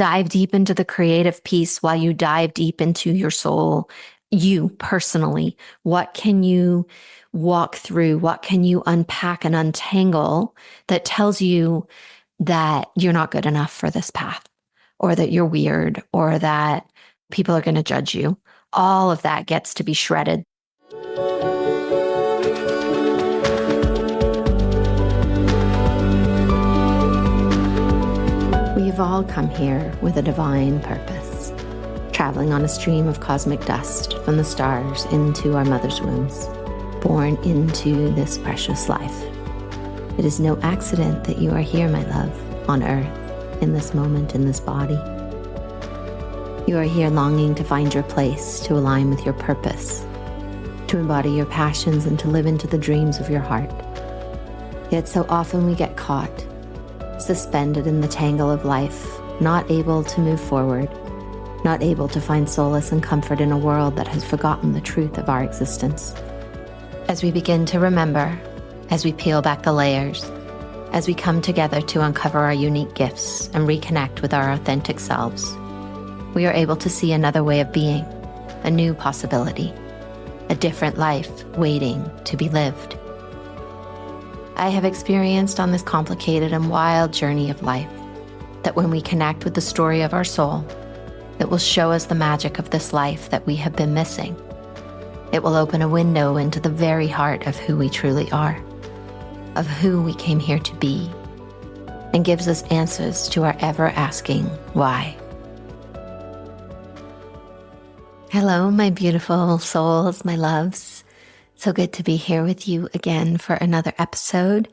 dive deep into the creative piece while you dive deep into your soul. You personally, what can you walk through? What can you unpack and untangle that tells you that you're not good enough for this path, or that you're weird, or that people are going to judge you? All of that gets to be shredded. We've all come here with a divine purpose, traveling on a stream of cosmic dust from the stars into our mother's wombs, born into this precious life. It is no accident that you are here, my love, on earth, in this moment, in this body. You are here longing to find your place, to align with your purpose, to embody your passions and to live into the dreams of your heart. Yet so often we get caught, suspended in the tangle of life, not able to move forward, not able to find solace and comfort in a world that has forgotten the truth of our existence. As we begin to remember, as we peel back the layers, as we come together to uncover our unique gifts and reconnect with our authentic selves, we are able to see another way of being, a new possibility, a different life waiting to be lived. I have experienced on this complicated and wild journey of life that when we connect with the story of our soul, it will show us the magic of this life that we have been missing. It will open a window into the very heart of who we truly are, of who we came here to be, and gives us answers to our ever-asking why. Hello, my beautiful souls, my loves. So good to be here with you again for another episode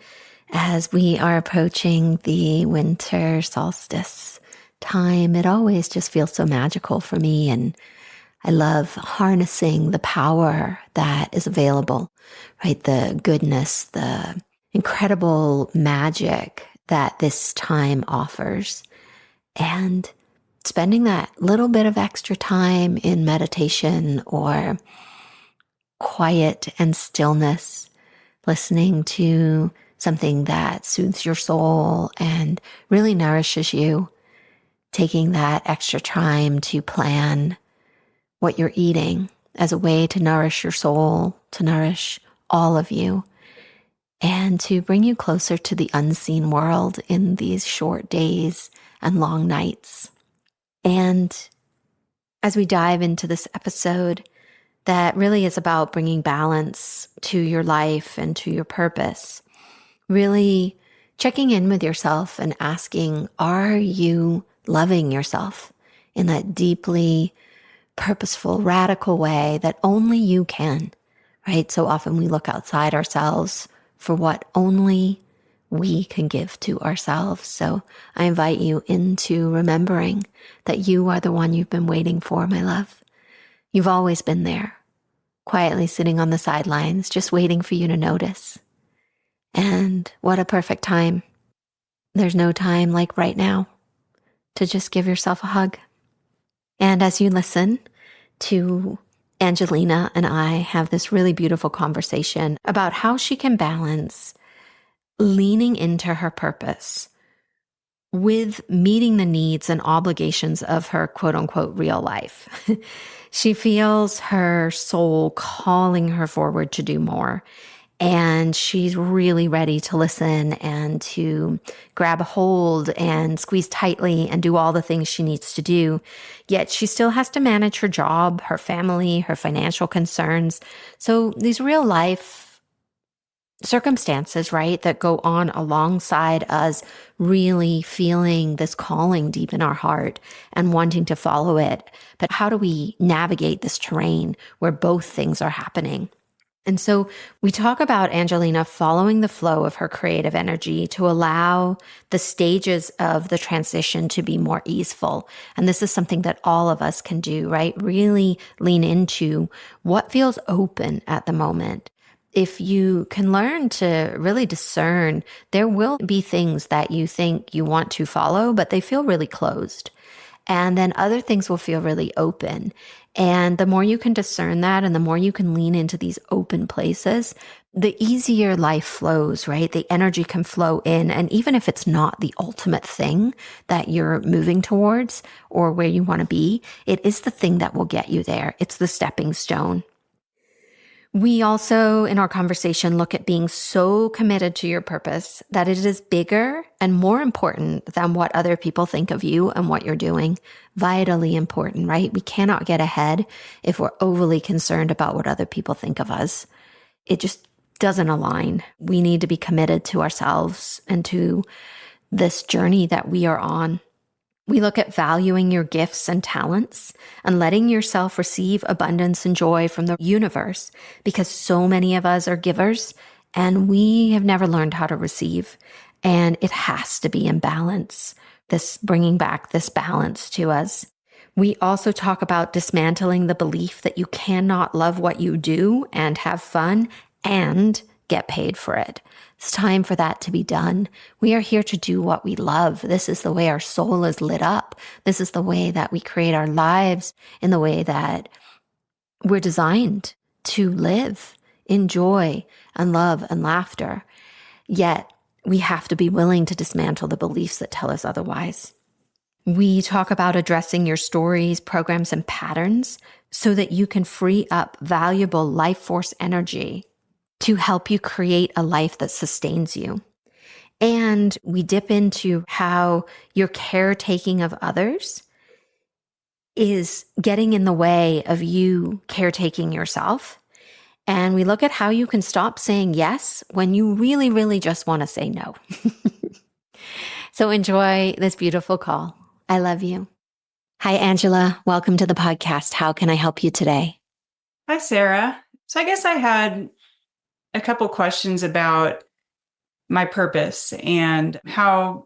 as we are approaching the winter solstice time. It always just feels so magical for me, and I love harnessing the power that is available, right? The goodness, the incredible magic that this time offers, and spending that little bit of extra time in meditation or quiet and stillness, listening to something that soothes your soul and really nourishes you, taking that extra time to plan what you're eating as a way to nourish your soul, to nourish all of you, and to bring you closer to the unseen world in these short days and long nights. And as we dive into this episode, that really is about bringing balance to your life and to your purpose. Really checking in with yourself and asking, are you loving yourself in that deeply purposeful, radical way that only you can, right? So often we look outside ourselves for what only we can give to ourselves. So I invite you into remembering that you are the one you've been waiting for, my love. You've always been there, quietly sitting on the sidelines, just waiting for you to notice. And what a perfect time. There's no time like right now to just give yourself a hug. And as you listen to Angelena and I have this really beautiful conversation about how she can balance leaning into her purpose with meeting the needs and obligations of her quote unquote real life. She feels her soul calling her forward to do more. And she's really ready to listen and to grab a hold and squeeze tightly and do all the things she needs to do. Yet she still has to manage her job, her family, her financial concerns. So these real life circumstances, right, that go on alongside us really feeling this calling deep in our heart and wanting to follow it. But how do we navigate this terrain where both things are happening? And so we talk about Angelena following the flow of her creative energy to allow the stages of the transition to be more easeful. And this is something that all of us can do, right? Really lean into what feels open at the moment. If you can learn to really discern, there will be things that you think you want to follow, but they feel really closed. And then other things will feel really open. And the more you can discern that and the more you can lean into these open places, the easier life flows, right? The energy can flow in. And even if it's not the ultimate thing that you're moving towards or where you want to be, it is the thing that will get you there. It's the stepping stone. We also, in our conversation, look at being so committed to your purpose that it is bigger and more important than what other people think of you and what you're doing. Vitally important, right? We cannot get ahead if we're overly concerned about what other people think of us. It just doesn't align. We need to be committed to ourselves and to this journey that we are on. We look at valuing your gifts and talents and letting yourself receive abundance and joy from the universe, because so many of us are givers and we have never learned how to receive. And it has to be in balance, this bringing back this balance to us. We also talk about dismantling the belief that you cannot love what you do and have fun and get paid for it. It's time for that to be done. We are here to do what we love. This is the way our soul is lit up. This is the way that we create our lives, in the way that we're designed to live in joy and love and laughter. Yet we have to be willing to dismantle the beliefs that tell us otherwise. We talk about addressing your stories, programs, and patterns so that you can free up valuable life force energy to help you create a life that sustains you. And we dip into how your caretaking of others is getting in the way of you caretaking yourself. And we look at how you can stop saying yes when you really, really just want to say no. So enjoy this beautiful call. I love you. Hi, Angela. Welcome to the podcast. How can I help you today? Hi, Sarah. So I guess I had a couple questions about my purpose and how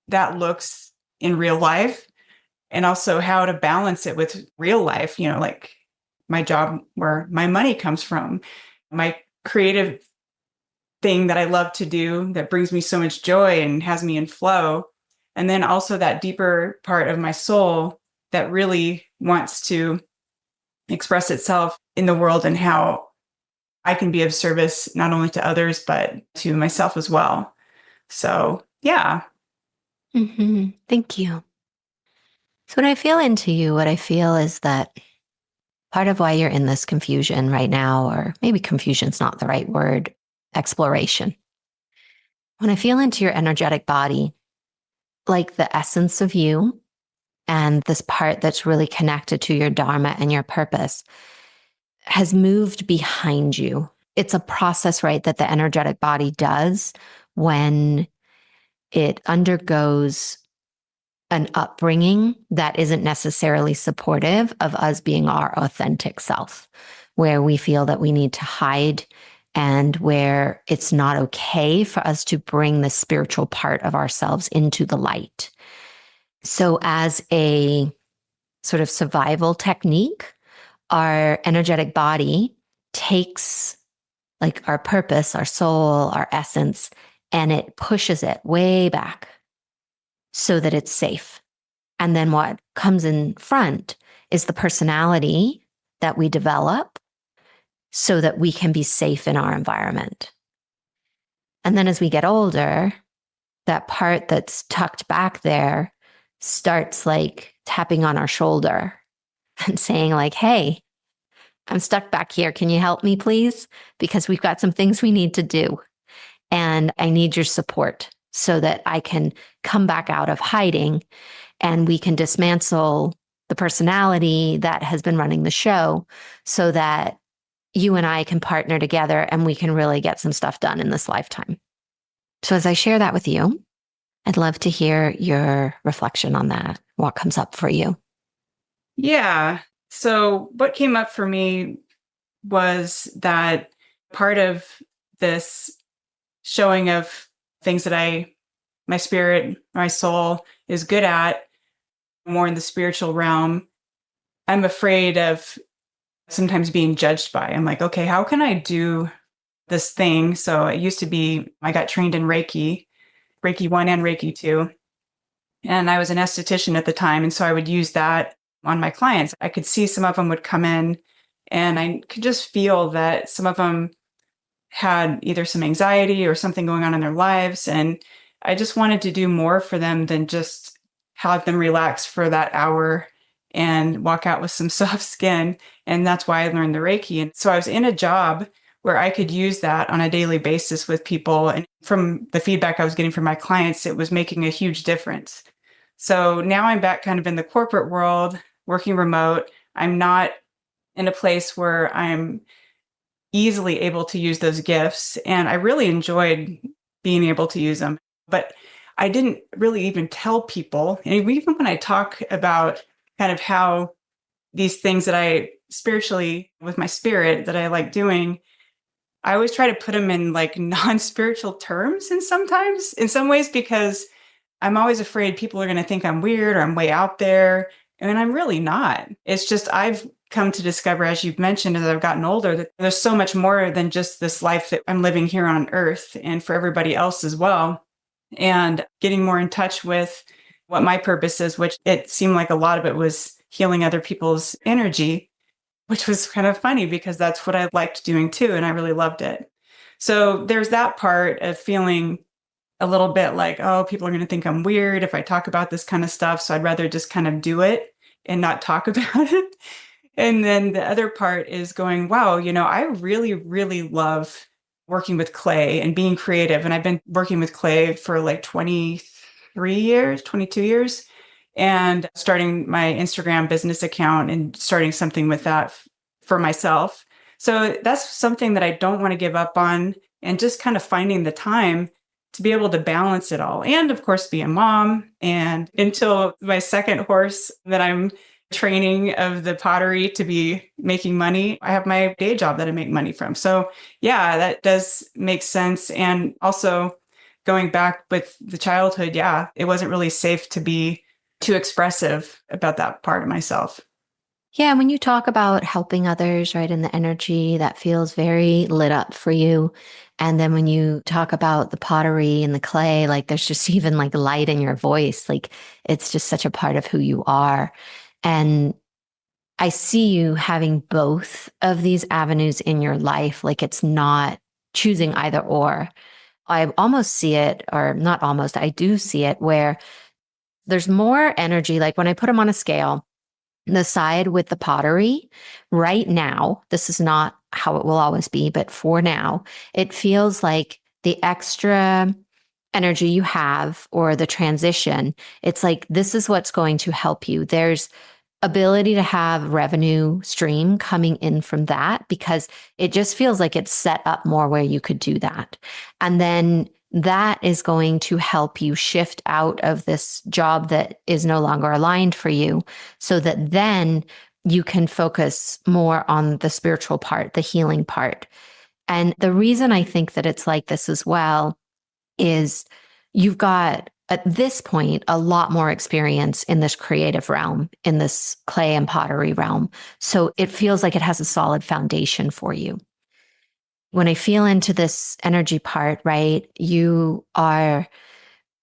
that looks in real life, and also how to balance it with real life, like my job, where my money comes from, my creative thing that I love to do that brings me so much joy and has me in flow. And then also that deeper part of my soul that really wants to express itself in the world, and how I can be of service not only to others, but to myself as well. So, yeah. Thank you. So when I feel into you, what I feel is that part of why you're in this confusion right now, or maybe confusion's not the right word, exploration. When I feel into your energetic body, like the essence of you and this part that's really connected to your dharma and your purpose has moved behind you. It's a process, right, that the energetic body does when it undergoes an upbringing that isn't necessarily supportive of us being our authentic self, where we feel that we need to hide and where it's not okay for us to bring the spiritual part of ourselves into the light. So as a sort of survival technique, our energetic body takes like our purpose, our soul, our essence, and it pushes it way back so that it's safe. And then what comes in front is the personality that we develop so that we can be safe in our environment. And then as we get older, that part that's tucked back there starts like tapping on our shoulder and saying like, hey, I'm stuck back here. Can you help me, please? Because we've got some things we need to do. And I need your support so that I can come back out of hiding and we can dismantle the personality that has been running the show so that you and I can partner together and we can really get some stuff done in this lifetime. So as I share that with you, I'd love to hear your reflection on that. What comes up for you? Yeah. So what came up for me was that part of this showing of things that my spirit, my soul is good at, more in the spiritual realm, I'm afraid of sometimes being judged by. I'm like, okay, how can I do this thing? So it used to be, I got trained in Reiki 1 and Reiki 2. And I was an esthetician at the time. And so I would use that on my clients. I could see some of them would come in and I could just feel that some of them had either some anxiety or something going on in their lives. And I just wanted to do more for them than just have them relax for that hour and walk out with some soft skin. And that's why I learned the Reiki. And so I was in a job where I could use that on a daily basis with people. And from the feedback I was getting from my clients, it was making a huge difference. So now I'm back kind of in the corporate world, working remote. I'm not in a place where I'm easily able to use those gifts. And I really enjoyed being able to use them. But I didn't really even tell people. And even when I talk about kind of how these things that I spiritually, with my spirit, that I like doing, I always try to put them in like non-spiritual terms and sometimes in some ways, because I'm always afraid people are going to think I'm weird or I'm way out there. And I'm really not. It's just I've come to discover, as you've mentioned, as I've gotten older, that there's so much more than just this life that I'm living here on earth and for everybody else as well. And getting more in touch with what my purpose is, which it seemed like a lot of it was healing other people's energy, which was kind of funny because that's what I liked doing too. And I really loved it. So there's that part of feeling a little bit like, oh, people are going to think I'm weird if I talk about this kind of stuff. So I'd rather just kind of do it and not talk about it. And then the other part is going, wow, I really, really love working with clay and being creative. And I've been working with clay for like 23 years, 22 years, and starting my Instagram business account and starting something with that for myself. So that's something that I don't want to give up on, and just kind of finding the time to be able to balance it all. And of course, be a mom. And until my second horse that I'm training of the pottery to be making money, I have my day job that I make money from. So yeah, that does make sense. And also going back with the childhood, yeah, it wasn't really safe to be too expressive about that part of myself. Yeah, when you talk about helping others, right, and the energy that feels very lit up for you. And then when you talk about the pottery and the clay, like there's just even like light in your voice. Like it's just such a part of who you are. And I see you having both of these avenues in your life. Like it's not choosing either or. I almost see it, or not almost, I do see it where there's more energy. Like when I put them on a scale, the side with the pottery right now, this is not how it will always be, but for now, it feels like the extra energy you have or the transition. It's like, this is what's going to help you. There's ability to have revenue stream coming in from that because it just feels like it's set up more where you could do that. And then that is going to help you shift out of this job that is no longer aligned for you so that then you can focus more on the spiritual part, the healing part. And the reason I think that it's like this as well is you've got at this point a lot more experience in this creative realm, in this clay and pottery realm. So it feels like it has a solid foundation for you. When I feel into this energy part, right, you are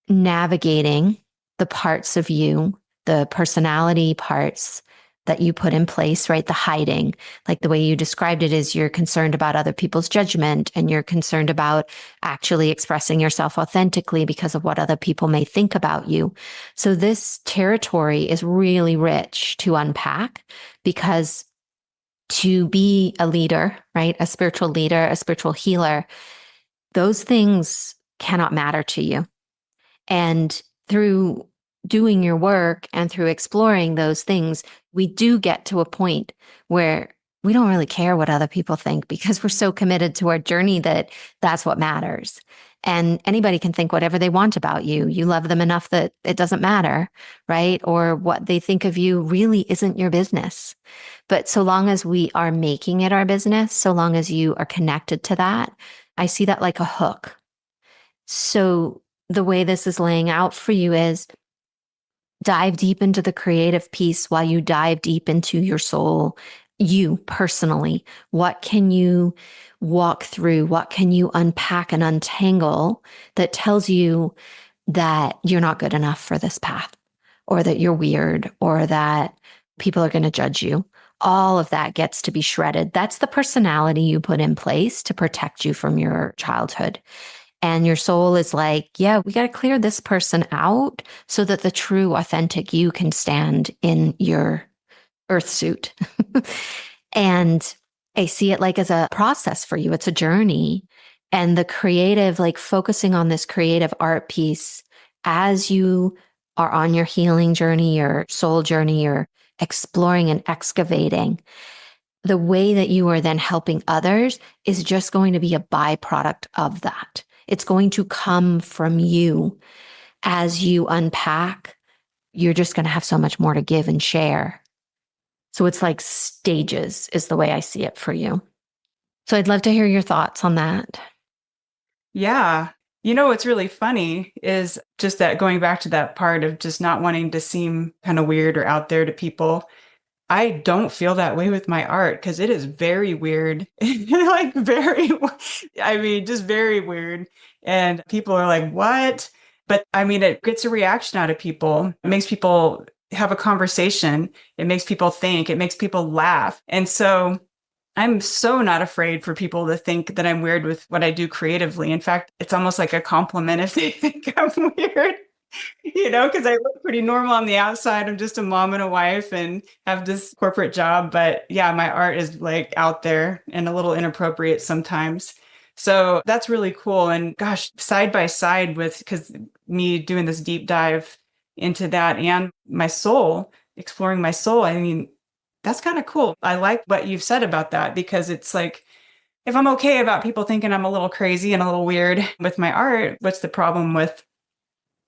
navigating the parts of you, the personality parts that you put in place, right? The hiding, like the way you described it is you're concerned about other people's judgment and you're concerned about actually expressing yourself authentically because of what other people may think about you. So this territory is really rich to unpack because to be a leader, right? A spiritual leader, a spiritual healer, those things cannot matter to you. And through doing your work and through exploring those things, we do get to a point where we don't really care what other people think because we're so committed to our journey that that's what matters. And anybody can think whatever they want about you. You love them enough that it doesn't matter, right? Or what they think of you really isn't your business. But so long as we are making it our business, so long as you are connected to that, I see that like a hook. So the way this is laying out for you is dive deep into the creative piece while you dive deep into your soul, you personally. What can you walk through? What can you unpack and untangle that tells you that you're not good enough for this path, or that you're weird, or that people are going to judge you. All of that gets to be shredded. That's the personality you put in place to protect you from your childhood. And your soul is like, yeah, we got to clear this person out so that the true, authentic you can stand in your earth suit. And I see it like as a process for you. It's a journey. And the creative, like focusing on this creative art piece as you are on your healing journey, your soul journey, you're exploring and excavating. The way that you are then helping others is just going to be a byproduct of that. It's going to come from you as you unpack. You're just going to have so much more to give and share. So it's like stages is the way I see it for you. So I'd love to hear your thoughts on that. Yeah. You know, what's really funny is just that going back to that part of just not wanting to seem kind of weird or out there to people. I don't feel that way with my art because it is very weird. Like I mean, just very weird. And people are like, what? But I mean, it gets a reaction out of people. It makes people have a conversation. It makes people think. It makes people laugh. And so I'm so not afraid for people to think that I'm weird with what I do creatively. In fact, it's almost like a compliment if they think I'm weird. Because I look pretty normal on the outside. I'm just a mom and a wife and have this corporate job. But yeah, my art is like out there and a little inappropriate sometimes. So that's really cool. And gosh, side by side with, because me doing this deep dive into that and my soul, exploring my soul, I mean, that's kind of cool. I like what you've said about that because it's like, if I'm okay about people thinking I'm a little crazy and a little weird with my art, what's the problem with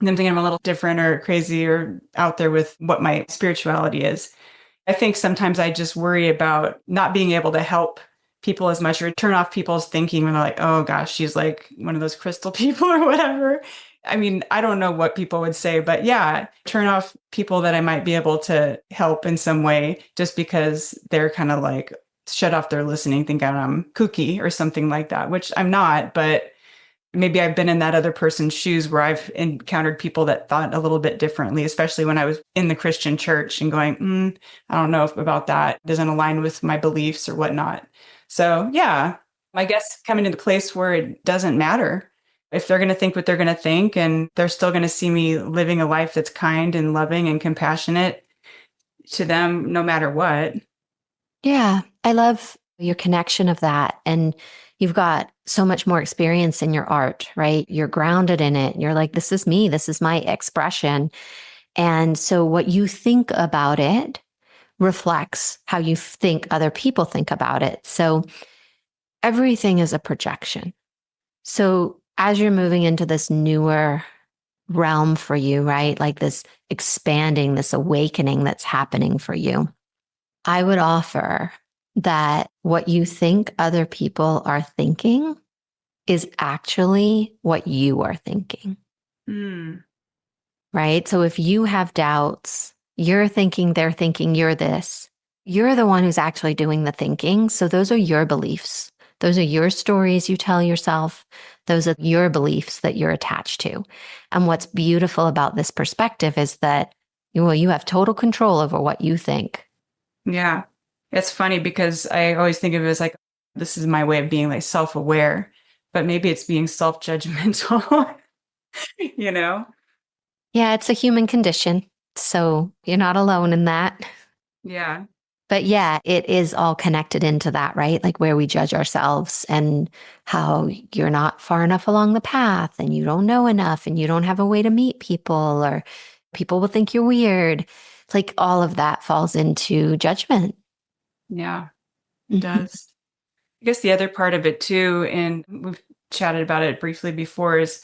them thinking I'm a little different or crazy or out there with what my spirituality is? I think sometimes I just worry about not being able to help people as much or turn off people's thinking when they're like, oh gosh, she's like one of those crystal people or whatever. I mean, I don't know what people would say, but yeah, turn off people that I might be able to help in some way just because they're kind of like shut off their listening, thinking I'm kooky or something like that, which I'm not, but maybe I've been in that other person's shoes where I've encountered people that thought a little bit differently, especially when I was in the Christian church and going, I don't know if about that. It doesn't align with my beliefs or whatnot. So yeah, I guess coming to the place where it doesn't matter if they're going to think what they're going to think, and they're still going to see me living a life that's kind and loving and compassionate to them, no matter what. Yeah, I love your connection of that. And you've got so much more experience in your art, right? You're grounded in it. You're like, this is me, this is my expression. And so what you think about it reflects how you think other people think about it. So everything is a projection. So as you're moving into this newer realm for you, right? Like this expanding, this awakening that's happening for you, I would offer that what you think other people are thinking is actually what you are thinking, Mm, right? So if you have doubts, you're thinking, they're thinking, you're this, you're the one who's actually doing the thinking. So those are your beliefs. Those are your stories you tell yourself. Those are your beliefs that you're attached to. And what's beautiful about this perspective is that, well, you have total control over what you think. yeah. It's funny because I always think of it as like, this is my way of being like self-aware, but maybe it's being self-judgmental, you know? Yeah, it's a human condition. So you're not alone in that. Yeah. But yeah, it is all connected into that, right? Like where we judge ourselves and how you're not far enough along the path and you don't know enough and you don't have a way to meet people or people will think you're weird. It's like all of that falls into judgment. Yeah, it does. I guess the other part of it too, and we've chatted about it briefly before, is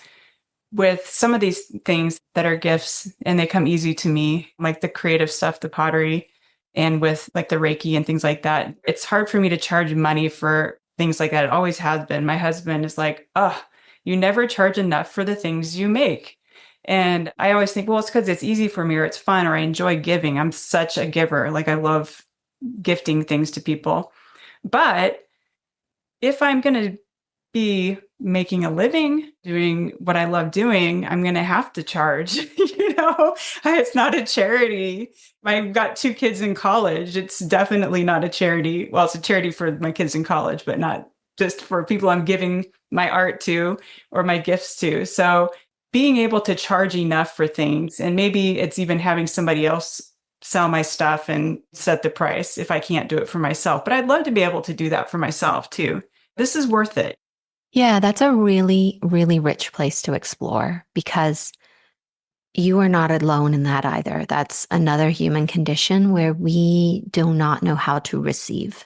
with some of these things that are gifts and they come easy to me, like the creative stuff, the pottery, and with like the Reiki and things like that. It's hard for me to charge money for things like that. It always has been. My husband is like, oh, you never charge enough for the things you make. And I always think, well, it's because it's easy for me or it's fun or I enjoy giving. I'm such a giver. Like I love gifting things to people. But if I'm going to be making a living doing what I love doing, I'm going to have to charge. It's not a charity. I've got two kids in college. It's definitely not a charity. Well, it's a charity for my kids in college, but not just for people I'm giving my art to or my gifts to. So being able to charge enough for things, and maybe it's even having somebody else sell my stuff and set the price if I can't do it for myself. But I'd love to be able to do that for myself too. This is worth it. Yeah, that's a really, really rich place to explore because you are not alone in that either. That's another human condition where we do not know how to receive,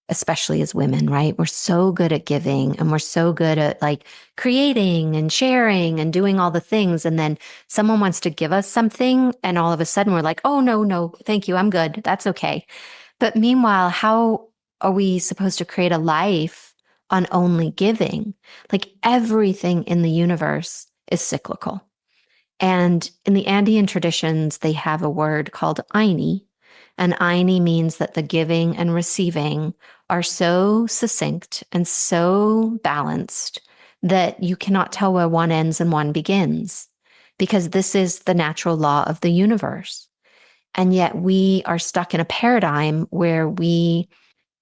especially as women, right? We're so good at giving and we're so good at like creating and sharing and doing all the things. And then someone wants to give us something and all of a sudden we're like, oh, no, no, thank you. I'm good. That's okay. But meanwhile, how are we supposed to create a life on only giving? Like everything in the universe is cyclical. And in the Andean traditions, they have a word called Aini. And Aini means that the giving and receiving are so succinct and so balanced that you cannot tell where one ends and one begins, because this is the natural law of the universe. And yet we are stuck in a paradigm where we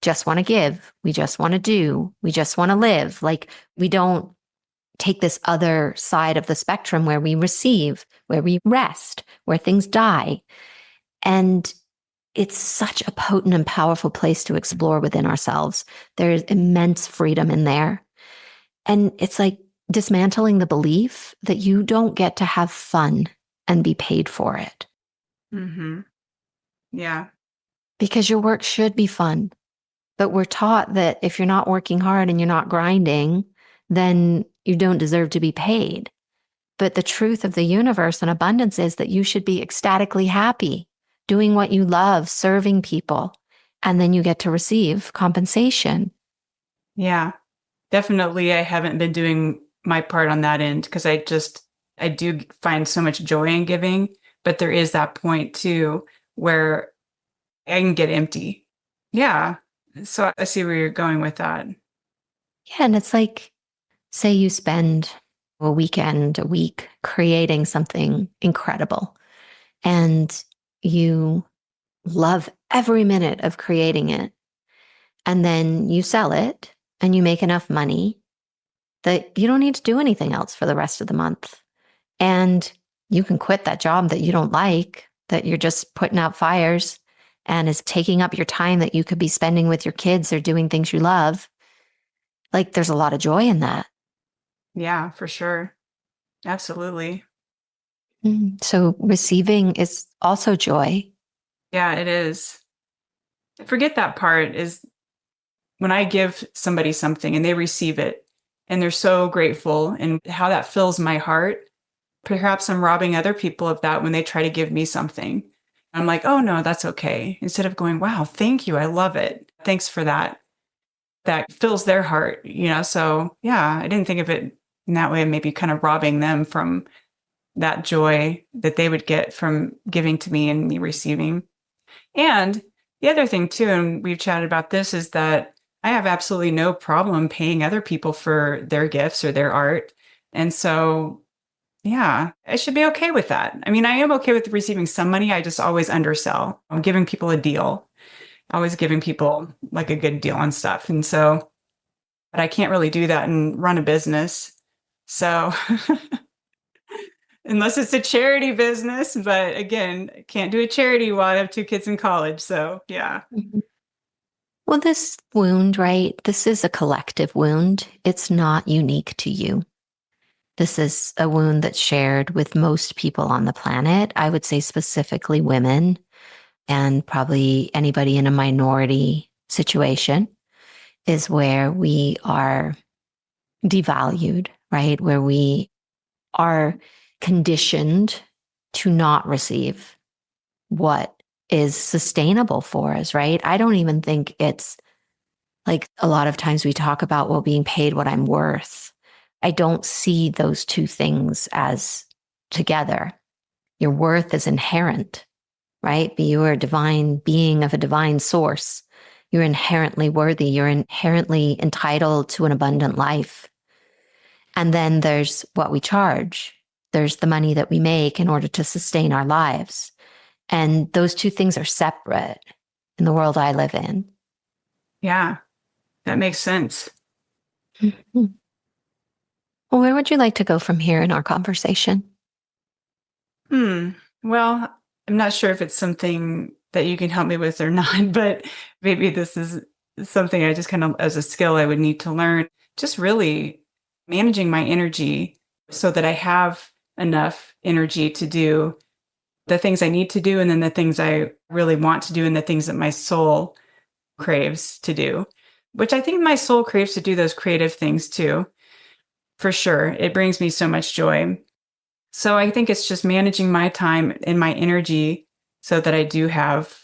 just want to give, we just want to do, we just want to live. Like we don't take this other side of the spectrum where we receive, where we rest, where things die. And it's such a potent and powerful place to explore within ourselves. There's immense freedom in there. And it's like dismantling the belief that you don't get to have fun and be paid for it. Mm-hmm. Yeah. Because your work should be fun. But we're taught that if you're not working hard and you're not grinding, then you don't deserve to be paid. But the truth of the universe and abundance is that you should be ecstatically happy, doing what you love, serving people, and then you get to receive compensation. Yeah. Definitely, I haven't been doing my part on that end because I do find so much joy in giving, but there is that point too where I can get empty. Yeah. So I see where you're going with that. Yeah, and it's like, say you spend a weekend, a week creating something incredible, and you love every minute of creating it. And then you sell it and you make enough money that you don't need to do anything else for the rest of the month. And you can quit that job that you don't like, that you're just putting out fires and is taking up your time that you could be spending with your kids or doing things you love. Like there's a lot of joy in that. Yeah, for sure. Absolutely. So receiving is also joy. Yeah, it is. I forget that part is when I give somebody something and they receive it and they're so grateful and how that fills my heart. Perhaps I'm robbing other people of that when they try to give me something. I'm like, oh no, that's okay. Instead of going, wow, thank you. I love it. Thanks for that. That fills their heart. So yeah, I didn't think of it in that way, maybe kind of robbing them from that joy that they would get from giving to me and me receiving. And the other thing too, and we've chatted about this, is that I have absolutely no problem paying other people for their gifts or their art. And so, yeah, I should be okay with that. I mean, I am okay with receiving some money. I just always undersell. I'm giving people a deal, always giving people like a good deal on stuff. And so, but I can't really do that and run a business. So, unless it's a charity business, but again, can't do a charity while I have two kids in college. So, yeah. Mhm. Well, this wound, right? This is a collective wound. It's not unique to you. This is a wound that's shared with most people on the planet. I would say specifically women and probably anybody in a minority situation is where we are devalued, right? Where we are conditioned to not receive what is sustainable for us, right? I don't even think it's like a lot of times we talk about, well, being paid what I'm worth. I don't see those two things as together. Your worth is inherent, right? But you are a divine being of a divine source. You're inherently worthy. You're inherently entitled to an abundant life. And then there's what we charge. There's the money that we make in order to sustain our lives. And those two things are separate in the world I live in. Yeah, that makes sense. Mhm. Well, where would you like to go from here in our conversation? Hmm. Well, I'm not sure if it's something that you can help me with or not, but maybe this is something I just kind of, as a skill, I would need to learn. Just really managing my energy so that I have enough energy to do the things I need to do, and then the things I really want to do, and the things that my soul craves to do, which I think my soul craves to do those creative things too, for sure. It brings me so much joy. So I think it's just managing my time and my energy so that I do have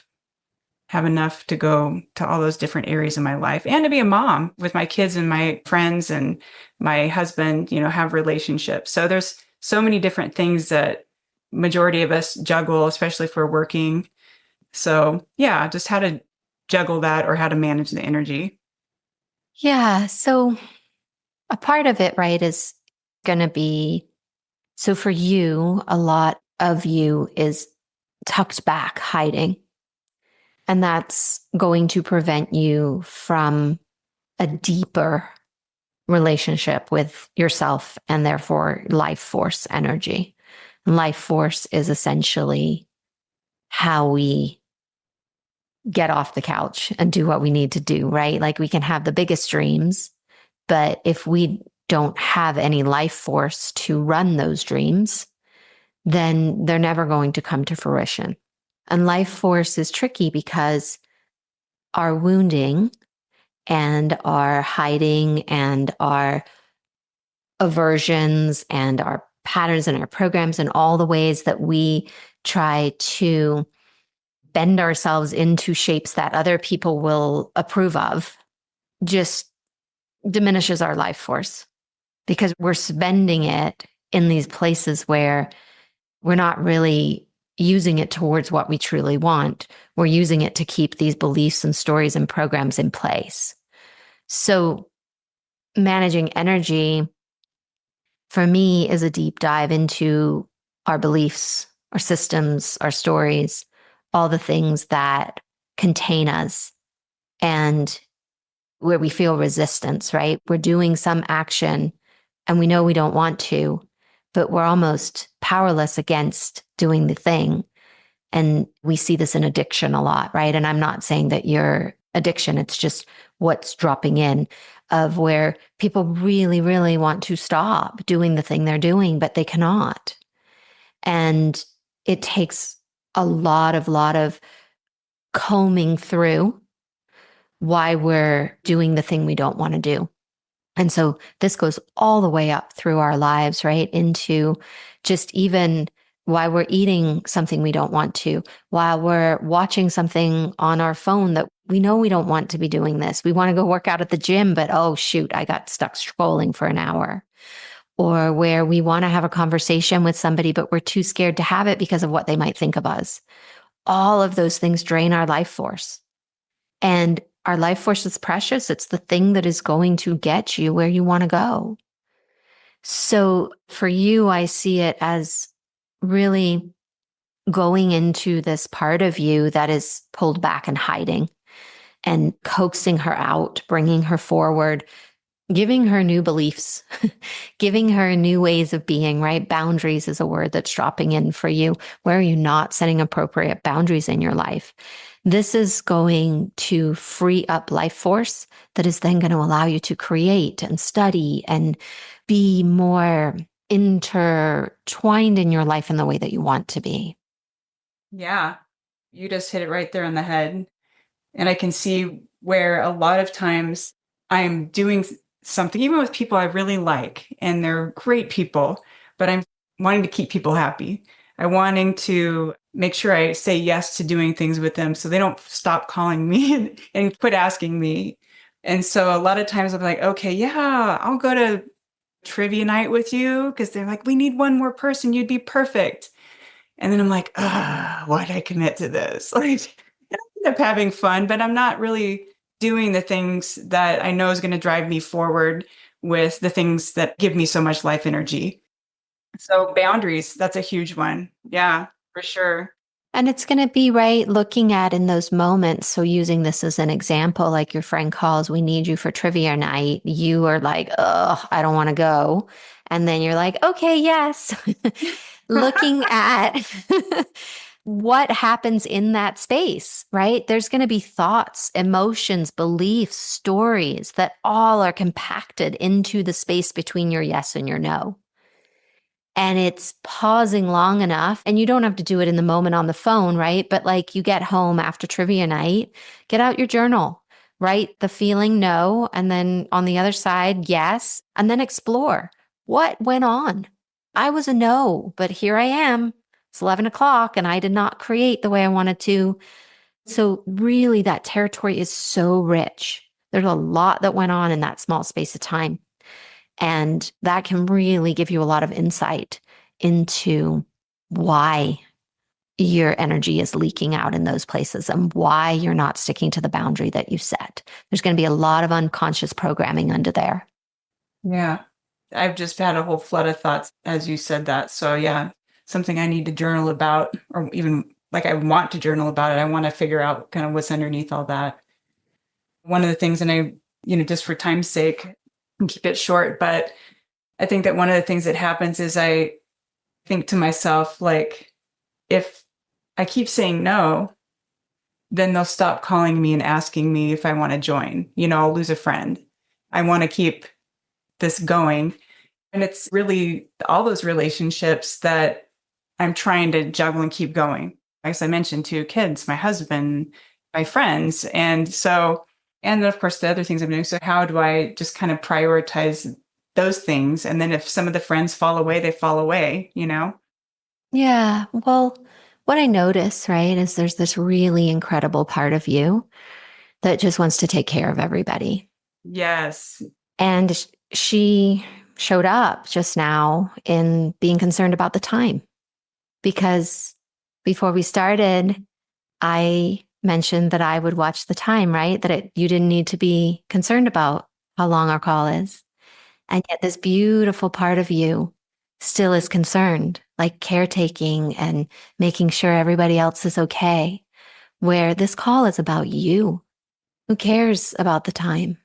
enough to go to all those different areas in my life, and to be a mom with my kids and my friends and my husband, have relationships. So there's so many different things that majority of us juggle, especially if we're working. So yeah, just how to juggle that, or how to manage the energy. Yeah. So a part of it, right, is going to be so for you, a lot of you is tucked back, hiding. And that's going to prevent you from a deeper relationship with yourself and therefore life force energy. And life force is essentially how we get off the couch and do what we need to do, right? Like we can have the biggest dreams, but if we don't have any life force to run those dreams, then they're never going to come to fruition. And life force is tricky because our wounding and our hiding and our aversions and our patterns and our programs and all the ways that we try to bend ourselves into shapes that other people will approve of just diminishes our life force because we're spending it in these places where we're not really using it towards what we truly want. We're using it to keep these beliefs and stories and programs in place. So managing energy for me is a deep dive into our beliefs, our systems, our stories, all the things that contain us and where we feel resistance, right? We're doing some action and we know we don't want to, but we're almost powerless against doing the thing. And we see this in addiction a lot, right? And I'm not saying that you're addiction, it's just what's dropping in of where people really, really want to stop doing the thing they're doing, but they cannot. And it takes a lot of combing through why we're doing the thing we don't want to do. And so this goes all the way up through our lives, right? Into just even why we're eating something we don't want to, while we're watching something on our phone that we know we don't want to be doing this. We want to go work out at the gym, but oh, shoot, I got stuck scrolling for an hour. Or where we want to have a conversation with somebody, but we're too scared to have it because of what they might think of us. All of those things drain our life force. And our life force is precious. It's the thing that is going to get you where you want to go. So for you, I see it as really going into this part of you that is pulled back and hiding and coaxing her out, bringing her forward, giving her new beliefs, giving her new ways of being, right? Boundaries is a word that's dropping in for you. Where are you not setting appropriate boundaries in your life? This is going to free up life force that is then going to allow you to create and study and be more intertwined in your life in the way that you want to be. Yeah, you just hit it right there on the head. And I can see where a lot of times I'm doing something, even with people I really like, and they're great people, but I'm wanting to keep people happy. I'm wanting to make sure I say yes to doing things with them so they don't stop calling me and quit asking me. And so a lot of times I'm like, okay, yeah, I'll go to trivia night with you, because they're like, we need one more person. You'd be perfect. And then I'm like, why'd I commit to this? Like, I end up having fun, but I'm not really doing the things that I know is going to drive me forward with the things that give me so much life energy. So boundaries, that's a huge one. Yeah, for sure. And it's going to be right looking at in those moments. So, using this as an example, like your friend calls, we need you for trivia night. You are like, oh, I don't want to go. And then you're like, okay, yes. Looking at what happens in that space, right? There's going to be thoughts, emotions, beliefs, stories that all are compacted into the space between your yes and your no. And it's pausing long enough, and you don't have to do it in the moment on the phone, right? But like you get home after trivia night, get out your journal, write the feeling no, and then on the other side, yes, and then explore what went on. I was a no, but here I am. It's 11 o'clock, and I did not create the way I wanted to. So, really, that territory is so rich. There's a lot that went on in that small space of time. And that can really give you a lot of insight into why your energy is leaking out in those places and why you're not sticking to the boundary that you set. There's going to be a lot of unconscious programming under there. Yeah. I've just had a whole flood of thoughts as you said that. So, yeah, something I need to journal about, or even like I want to journal about it. I want to figure out kind of what's underneath all that. One of the things, and I, just for time's sake, keep it short, but I think that one of the things that happens is I think to myself, like, if I keep saying no, then they'll stop calling me and asking me if I want to join. I'll lose a friend. I want to keep this going. And it's really all those relationships that I'm trying to juggle and keep going. As I mentioned, 2 kids, my husband, my friends. And then of course the other things I'm doing. So how do I just kind of prioritize those things? And then if some of the friends fall away, they fall away. Yeah. Well, what I notice, right, is there's this really incredible part of you that just wants to take care of everybody. Yes. And she showed up just now in being concerned about the time because before we started, I mentioned that I would watch the time, right? You didn't need to be concerned about how long our call is. And yet, this beautiful part of you still is concerned, like caretaking and making sure everybody else is okay. Where this call is about you. Who cares about the time?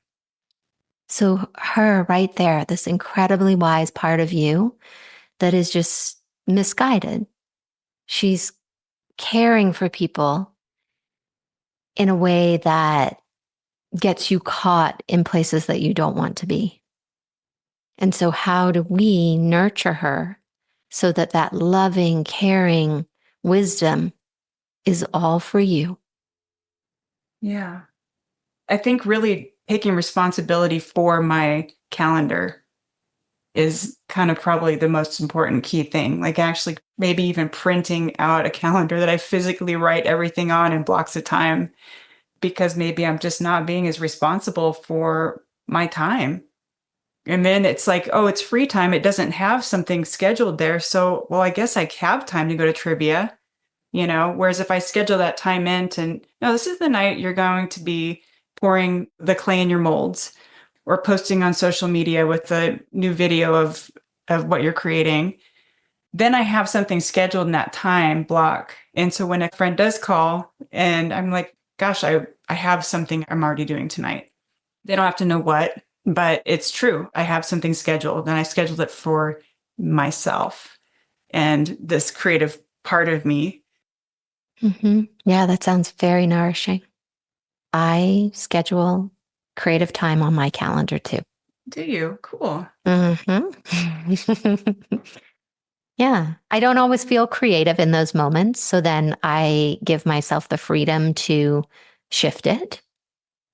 So, her right there, this incredibly wise part of you that is just misguided. She's caring for people in a way that gets you caught in places that you don't want to be. And so, how do we nurture her so that that loving, caring wisdom is all for you? Yeah. I think really taking responsibility for my calendar is kind of probably the most important key thing. Like actually maybe even printing out a calendar that I physically write everything on in blocks of time, because maybe I'm just not being as responsible for my time. And then it's like, oh, it's free time. It doesn't have something scheduled there. So, well, I guess I have time to go to trivia. Whereas if I schedule that time in to, no, this is the night you're going to be pouring the clay in your molds or posting on social media with a new video of what you're creating, then I have something scheduled in that time block. And so when a friend does call and I'm like, gosh, I have something I'm already doing tonight. They don't have to know what, but it's true. I have something scheduled and I scheduled it for myself and this creative part of me. Yeah, that sounds very nourishing. I schedule creative time on my calendar too. Do you? Cool. Yeah, I don't always feel creative in those moments. So then I give myself the freedom to shift it.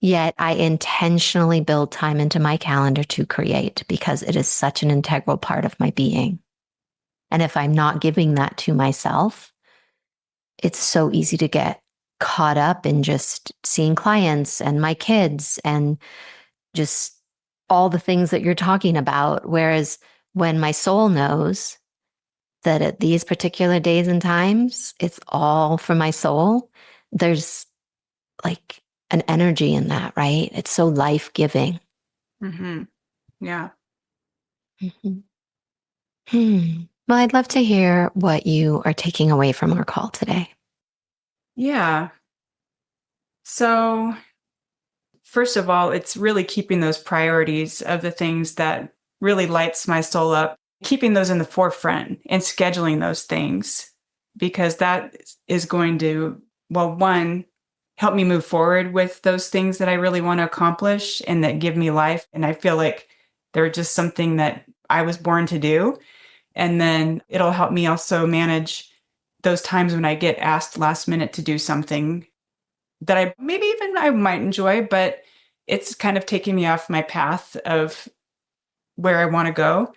Yet I intentionally build time into my calendar to create because it is such an integral part of my being. And if I'm not giving that to myself, it's so easy to get caught up in just seeing clients and my kids and just all the things that you're talking about. Whereas when my soul knows that at these particular days and times, it's all for my soul, there's like an energy in that, right? It's so life-giving. Hmm. Yeah. Mhm. Well, I'd love to hear what you are taking away from our call today. Yeah. So, first of all, it's really keeping those priorities of the things that really lights my soul up, keeping those in the forefront and scheduling those things because that is going to, well, one, help me move forward with those things that I really want to accomplish and that give me life. And I feel like they're just something that I was born to do. And then it'll help me also manage those times when I get asked last minute to do something that I maybe even I might enjoy, but it's kind of taking me off my path of where I want to go.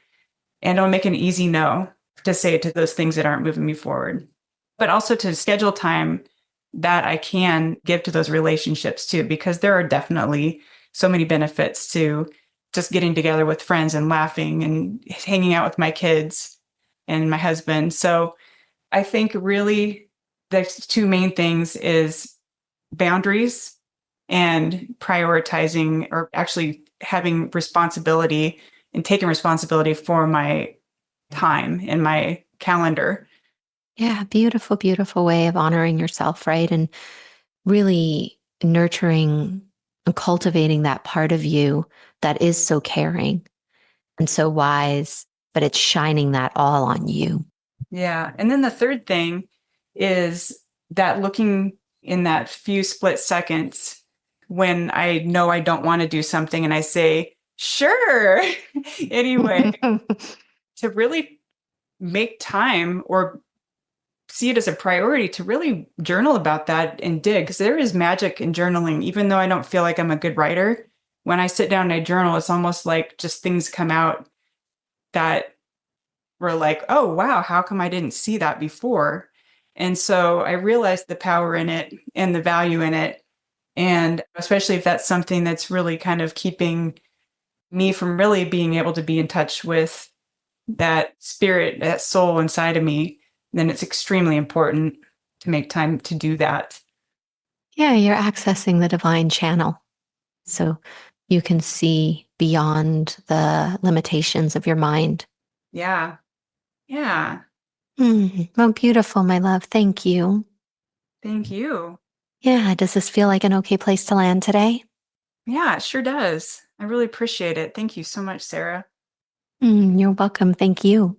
And it'll make an easy no to say to those things that aren't moving me forward. But also to schedule time that I can give to those relationships too, because there are definitely so many benefits to just getting together with friends and laughing and hanging out with my kids and my husband. So I think really the two main things is boundaries and prioritizing or actually having responsibility and taking responsibility for my time and my calendar. Yeah, beautiful, beautiful way of honoring yourself, right? And really nurturing and cultivating that part of you that is so caring and so wise, but it's shining that all on you. Yeah. And then the third thing is that looking in that few split seconds when I know I don't want to do something and I say, sure, anyway, to really make time or see it as a priority to really journal about that and dig because there is magic in journaling. Even though I don't feel like I'm a good writer, when I sit down and I journal, it's almost like just things come out that were like, oh, wow, how come I didn't see that before? And so I realized the power in it and the value in it. And especially if that's something that's really kind of keeping me from really being able to be in touch with that spirit, that soul inside of me, then it's extremely important to make time to do that. Yeah, you're accessing the divine channel. So you can see beyond the limitations of your mind. Yeah. Yeah. Well, beautiful, my love. Thank you. Thank you. Yeah, does this feel like an okay place to land today? Yeah, it sure does. I really appreciate it. Thank you so much, Sarah. You're welcome. Thank you.